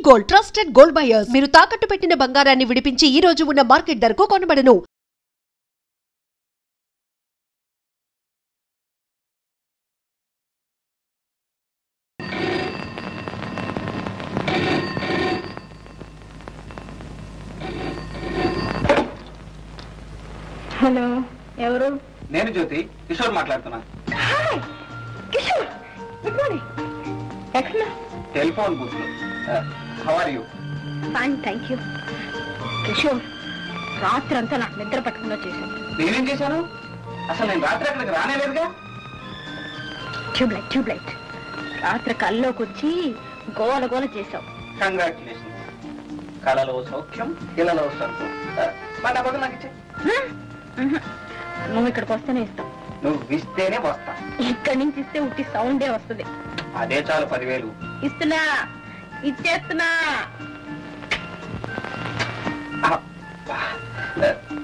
Gold trusted gold buyers. మీరు తాకట్టు పెట్టిన బంగారాన్ని విడిపించి ఈ రోజు ఉన్న మార్కెట్ ధరకు కొనబడను. హలో, ఎవరు? నేను జ్యోతి, కిషోర్ మాట్లాడుతున్నా. Hi Kishore, good morning. ఎక్కడ? టెలిఫోన్ బూత్ లో. How are you? Fine, thank you. Kishore, రాత్రి అంతా నాకు నిద్ర పట్టకుండా చేశాను. నేనేం చేశాను? అసలు నేను రాత్రి అక్కడికి రానేలేదుగా. ట్యూబ్లైట్ రాత్రి కల్లోకి వచ్చి గోల గోల చేశావు. కంగ్రాచులేషన్. కళలో సౌఖ్యం, ఇళ్లలో సరుకు. మన బదులు నాకు ఇచ్చే. నువ్వు ఇక్కడికి వస్తేనే ఇస్తావు. నువ్వు ఇస్తేనే వస్తా. ఇక్కడి నుంచి ఇస్తే ఉట్టి సౌండే వస్తుంది. అదే చాలు, 10,000 ఇస్తున్నా, ఇచ్చేస్తున్నా.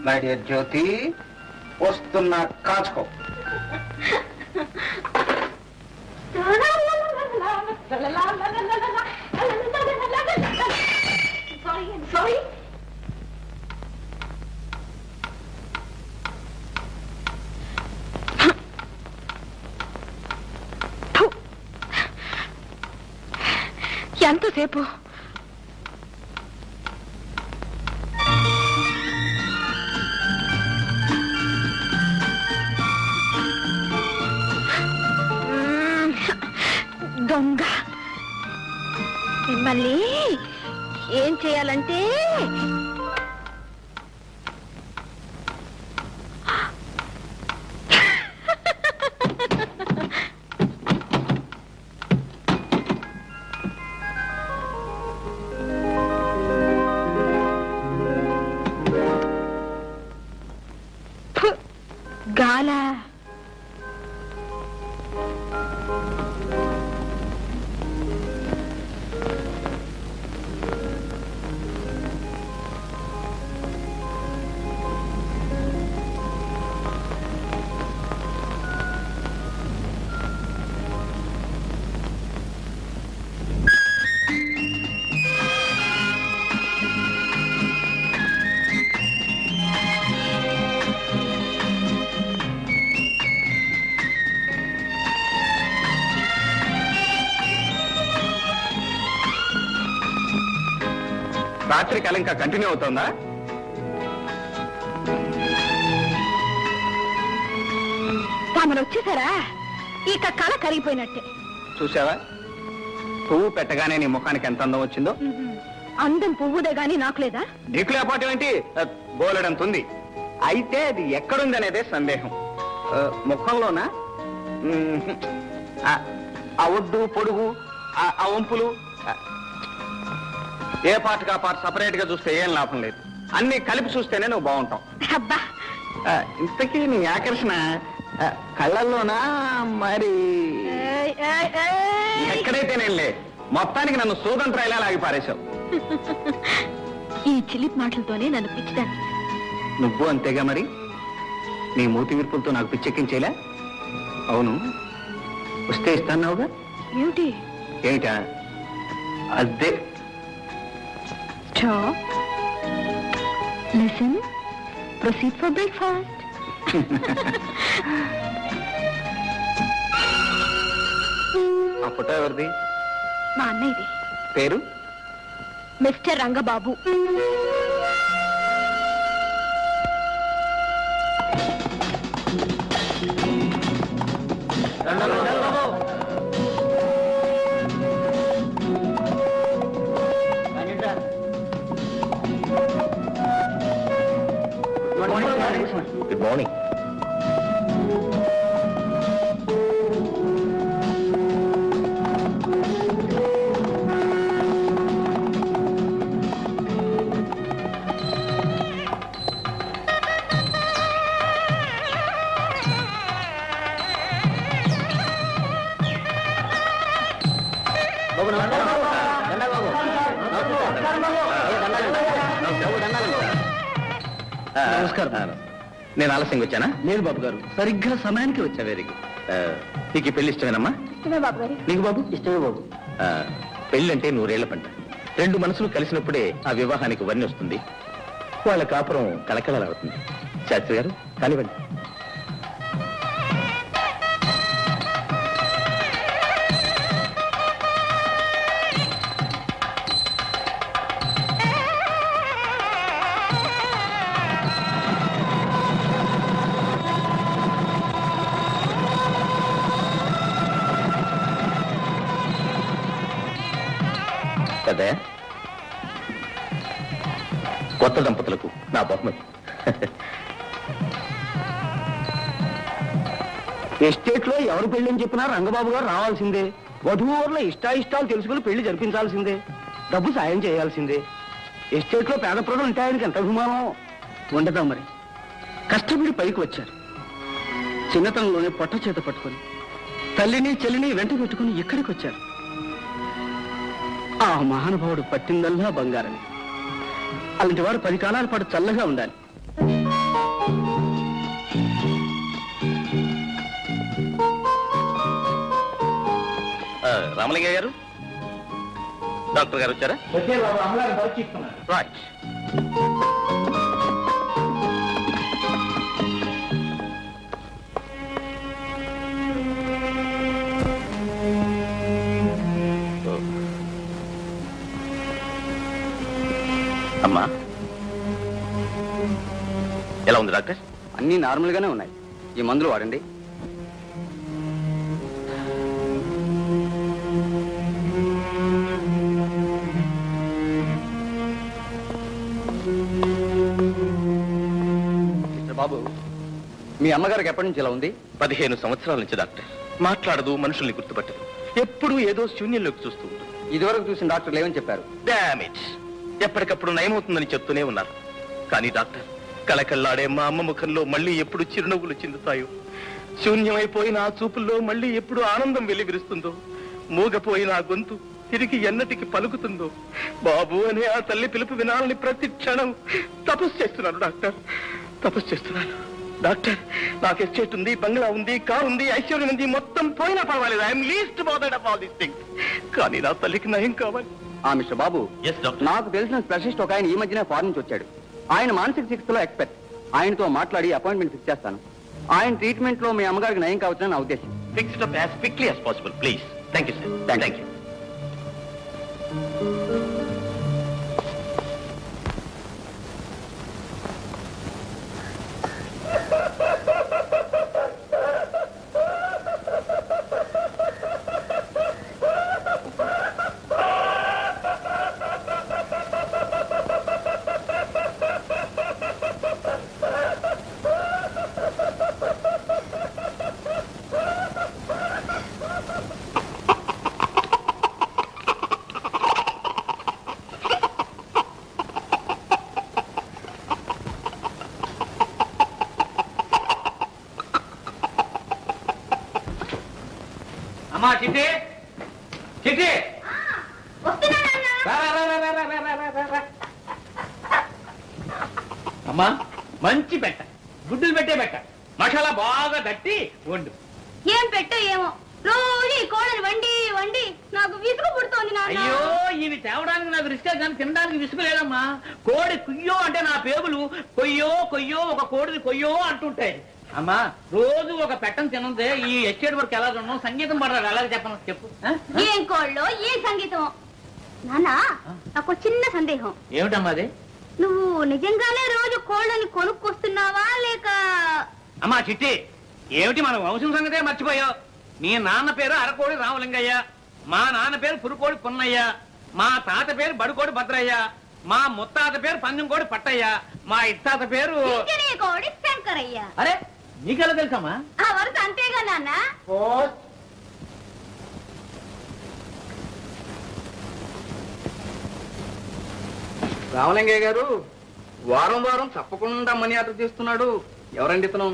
మై డియర్ జ్యోతి, వస్తున్నా, కాచుకో. సారీ. ఎంతసేపు? దొంగ, మిమ్మల్ని ఏం చేయాలంటే గాల రాత్రి కళ ఇంకా కంటిన్యూ అవుతుందా? తమరు వచ్చేసారా? ఇక కళ కరిగిపోయినట్టే. చూసావా, పువ్వు పెట్టగానే నీ ముఖానికి ఎంత అందం వచ్చిందో. అందం పువ్వుదే గాని నాకు లేదా? నీకు లేకపోవటం ఏంటి? బోలెడంత ఉంది. అయితే అది ఎక్కడుంది అనేదే సందేహం. ముఖంలోనా? ఆ ఒడ్డు, పొడుగు, ఆ వంపులు, ఏ పార్ట్ కా పార్ట్ సపరేట్ గా చూస్తే ఏం లాభం లేదు. అన్ని కలిపి చూస్తేనే నువ్వు బాగుంటావు. అబ్బా, ఇంతకీ నీ ఆకర్షణ కళ్ళల్లోనా మరి ఎక్కడైతేనేలే, మొత్తానికి నన్ను సూదంత్రాయిలా లాగి పారేశావు. ఈ చిలిపి మాటలతోనే నన్ను పిచ్చిదాన్ని. నువ్వు అంతేగా మరి. నీ మూతి విరుపులతో నాకు పిచ్చెక్కించేలా. అవును, వస్తే ఇస్తాన్నావుగా. ఏమిటి? ఏమిటా? అదే. Listen, proceed for breakfast. ఆ ఫోటో ఎవరిది? మా అన్నయ్యది. పేరు? మిస్టర్ రంగబాబు. Good morning. నమస్కారం. నేను ఆలస్యంగా వచ్చానా? లేదు బాబు గారు, సరిగ్గా సమయానికి వచ్చా. Very good. నీకు పెళ్లి ఇష్టమేనమ్మా? ఇష్టమే బాబు గారు. నీకు బాబు? ఇష్టమే బాబు. పెళ్ళి అంటే 100 ఏళ్ల పంట. రెండు మనసులు కలిసినప్పుడే ఆ వివాహానికి వన్నె వస్తుంది, వాళ్ళ కాపురం కలకలవుతుంది. శాస్త్రి గారు కానివ్వండి. కదా కొత్త దంపతులకు నా బహుమతి. ఎస్టేట్ లో ఎవరు పెళ్లి చెప్పినా రంగబాబు గారు రావాల్సిందే. వధువులో ఇష్టాయిష్టాలు తెలుసుకుని పెళ్లి జరిపించాల్సిందే. డబ్బు సాయం చేయాల్సిందే. ఎస్టేట్ లో పేద ప్రజలు ఉంటాయనికి ఎంత అభిమానం ఉండదా మరి. కష్టపడి పైకి వచ్చారు. చిన్నతనంలోనే పొట్ట చేత పట్టుకొని తల్లిని చెల్లిని వెంట పెట్టుకుని ఇక్కడికి వచ్చారు. ఆ మహానుభావుడు పట్టిందల్లా బంగారని. అలాంటి వాడు 10 కాలాల పాటు చల్లగా ఉండాలి. రామలింగయ్య గారు, డాక్టర్ గారు వచ్చారా? రైట్. అమ్మా, ఎలా ఉంది డాక్టర్? అన్నీ నార్మల్ గానే ఉన్నాయి. ఈ మందులు వాడండి. బాబు, మీ అమ్మగారికి ఎప్పటి నుంచి ఇలా ఉంది? 15 సంవత్సరాల నుంచి డాక్టర్. మాట్లాడదు, మనుషుల్ని గుర్తుపట్టదు, ఎప్పుడు ఏదో శూన్యంలోకి చూస్తూ ఉంటుంది. ఇదివరకు చూసిన డాక్టర్లు ఏమని చెప్పారు? డామేజ్. ఎప్పటికప్పుడు నయమవుతుందని చెప్తూనే ఉన్నారు. కానీ డాక్టర్, కళకళ్ళాడే మా అమ్మ ముఖంలో మళ్ళీ ఎప్పుడు చిరునవ్వులు చిందుతాయో, శూన్యమైపోయిన ఆ చూపుల్లో మళ్ళీ ఎప్పుడు ఆనందం వెలివిరుస్తుందో, మూగపోయిన ఆ గొంతు తిరిగి ఎన్నటికి పలుకుతుందో, బాబు అనే ఆ తల్లి పిలుపు వినాలని ప్రతి క్షణం తపస్సు చేస్తున్నాను డాక్టర్, తపస్సు చేస్తున్నాను. డాక్టర్, నాకు ఎస్టేట్ ఉంది, బంగ్లా ఉంది, కారు ఉంది, ఐశ్వర్యం ఉంది, మొత్తం పోయినా పర్వాలేదు. I'm least bothered of all these things. కానీ నా తల్లికి నయం కావాలి. మిస్టర్ బాబు, నాకు తెలిసిన స్పెషలిస్ట్ ఒక ఆయన ఈ మధ్యనే ఫారెన్ నుంచి వచ్చాడు. ఆయన మానసిక చికిత్సలో ఎక్స్పర్ట్. ఆయనతో మాట్లాడి అపాయింట్మెంట్ ఫిక్స్ చేస్తాను. ఆయన ట్రీట్మెంట్ లో మీ అమ్మగారికి నయం కావచ్చని నా ఉద్దేశం. Fix it up as quickly as possible please. Thank you sir. Thank you. చిట్టి చిట్టి అమ్మా, మంచి పెట్ట, గుడ్డులు పెట్టే పెట్ట, మసాలా బాగా తట్టి వండు. ఏం పెట్టో ఏమో, రోజు ఈ కోడలు వండి వండి నాకు విసుగు పుడుతోంది. అయ్యో, ఇవి తేవడానికి నాకు రిస్కే కానీ తినడానికి విసుగు లేదమ్మా. కోడి కుయ్యో అంటే నా పేగులు కొయ్యో కొయ్యో, ఒక కోడిని కొయ్యో అంటుంటాయి. అమ్మా, రోజు ఒక పెట్టను తినందే ఈ ఎస్టేట్ వరకు ఎలా ఉన్నాం, సంగీతం పడరాదు, అలాగే చెప్పను. చెప్పు. ఏం కోళ్ళో ఏం సంగీతం? నాన్నా, నాకు చిన్న సందేహం. ఏమిటమ్మా అది? నువ్వు నిజంగానే రోజు కోళ్ళని కొనుక్కొస్తున్నావా లేక? అమ్మా చిట్టి, ఏమిటి మన వంశం సంగతే మర్చిపోయావు? మీ నాన్న పేరు అరకోడి రామలింగయ్య, మా నాన్న పేరు పురుకోడి పున్నయ్య, మా తాత పేరు బడుకోడి భద్రయ్య, మా ముత్తాత పేరు పందెంకోడి పట్టయ్య, మా ఇత్తాత పేరు కోడి శంకరయ్య. అరే, నీకెలా తెలుసమ్మా? ఆ వరుస అంతేగా నాన్న. రామలింగయ్య గారు వారం వారం తప్పకుండా మనీ ఆర్డర్ చేస్తున్నాడు. ఎవరండి ఇతను?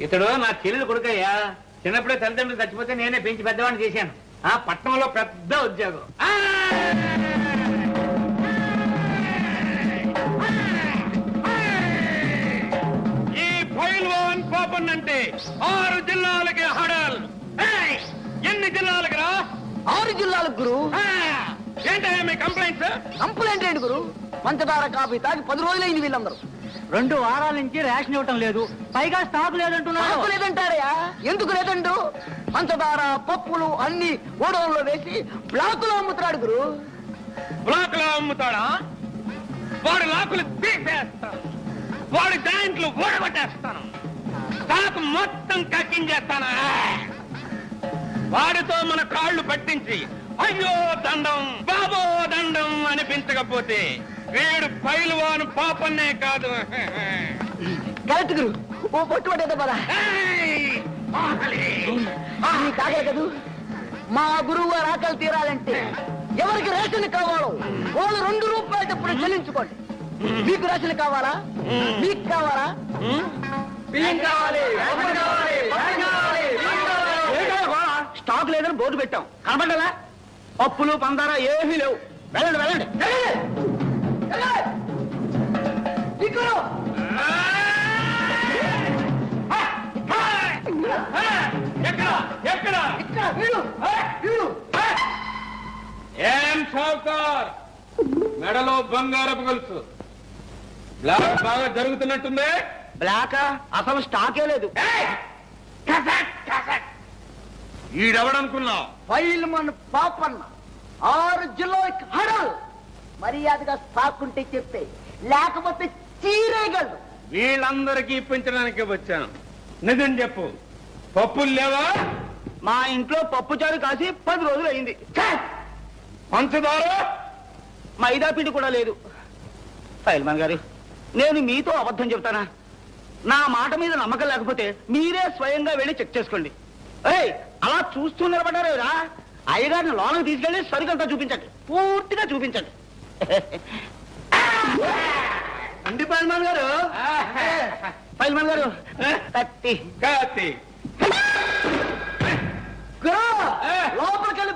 ఇతడు నా చెల్లెలు కొడుకయ్యా. చిన్నప్పుడే తల్లిదండ్రులు చచ్చిపోతే నేనే పెంచి పెద్దవాడిని చేశాను. ఆ పట్టణంలో పెద్ద ఉద్యోగం. ఈ పైల్వాన్ పాపన్ అంటే 6 జిల్లాలకి హడల్. ఎన్ని జిల్లాలకు రా? 6 జిల్లాలకు గురు. ఏంటయ్యా మీ కంప్లైంట్స్? పంచదార కాఫీ తాగి 10 రోజులైంది వీళ్ళందరూ. 2 వారాల నుంచి రేషన్ ఇవ్వటం లేదు, పైగా స్టాక్ లేదంటున్నారు. నాకు లేదంటారయా? ఎందుకు లేదండు? పంచదార పప్పులు అన్ని గోడౌన్లో వేసి బ్లాకులో అమ్ముతున్నాడు గురు. బ్లాక్ లో అమ్ముతాడా? వాడి లాకులు తీసేస్తాను, వాడి జాయింట్లు ఊడగొట్టేస్తాను, స్టాక్ మొత్తం కక్కించేస్తాను. వాడితో మన కాళ్ళు పట్టించి అయ్యో దండం బాబో దండం అనిపించకపోతే వీడు పైలువాను పాపన్నే కాదు. కరెక్ట్ గురు. ఓ పొట్టు పట్టేదా పదా కాగల కదూ. మా గురువు గారు ఆకలి తీరాలంటే ఎవరికి రేషన్ కావాలో వాళ్ళు 2 రూపాయలు తప్పుడు చెల్లించుకోండి. మీకు రేషన్ కావాలా? మీకు కావాలా? స్టాక్ లేదని బోర్డు పెట్టాం, కనబడ్డా? పప్పులు పందారా ఏమీ లేవు. వెళ్ళండి వెళ్ళండి. ఏం షౌకార్, మెడలో బంగారపు గొలుసు, బ్లాక్ బాగా జరుగుతున్నట్టుంది. బ్లాక్ అసలు స్టాకే లేదు. ఈడెవడనుకున్నావు? ఫైల్మన్ పాపన్న 6 జిల్లాలకు హడల్. మర్యాదగా స్టాక్ ఉంటే చెప్తే, లేకపోతే చీరేయగలడు. వీళ్ళందరికీ ఇప్పించడానికి వచ్చాను. నిజం చెప్పు, పప్పులు లేవా? మా ఇంట్లో పప్పు చారు కాసి 10 రోజులు అయింది. పంచదార మైదా పిండి కూడా లేదు. ఫైల్మన్ గారు, నేను మీతో అబద్ధం చెప్తానా? నా మాట మీద నమ్మకం లేకపోతే మీరే స్వయంగా వెళ్ళి చెక్ చేసుకోండి. ఏయ్, అలా చూస్తూ నిలబడ్డారా? అయ్యగారిని లోనకు తీసుకెళ్లి సరుకంతా చూపించండి, పూర్తిగా చూపించండి. అండి ఫైల్మన్ గారు. ఫైల్మన్ గారు, కత్తి కాతి లోపలికెళ్ళి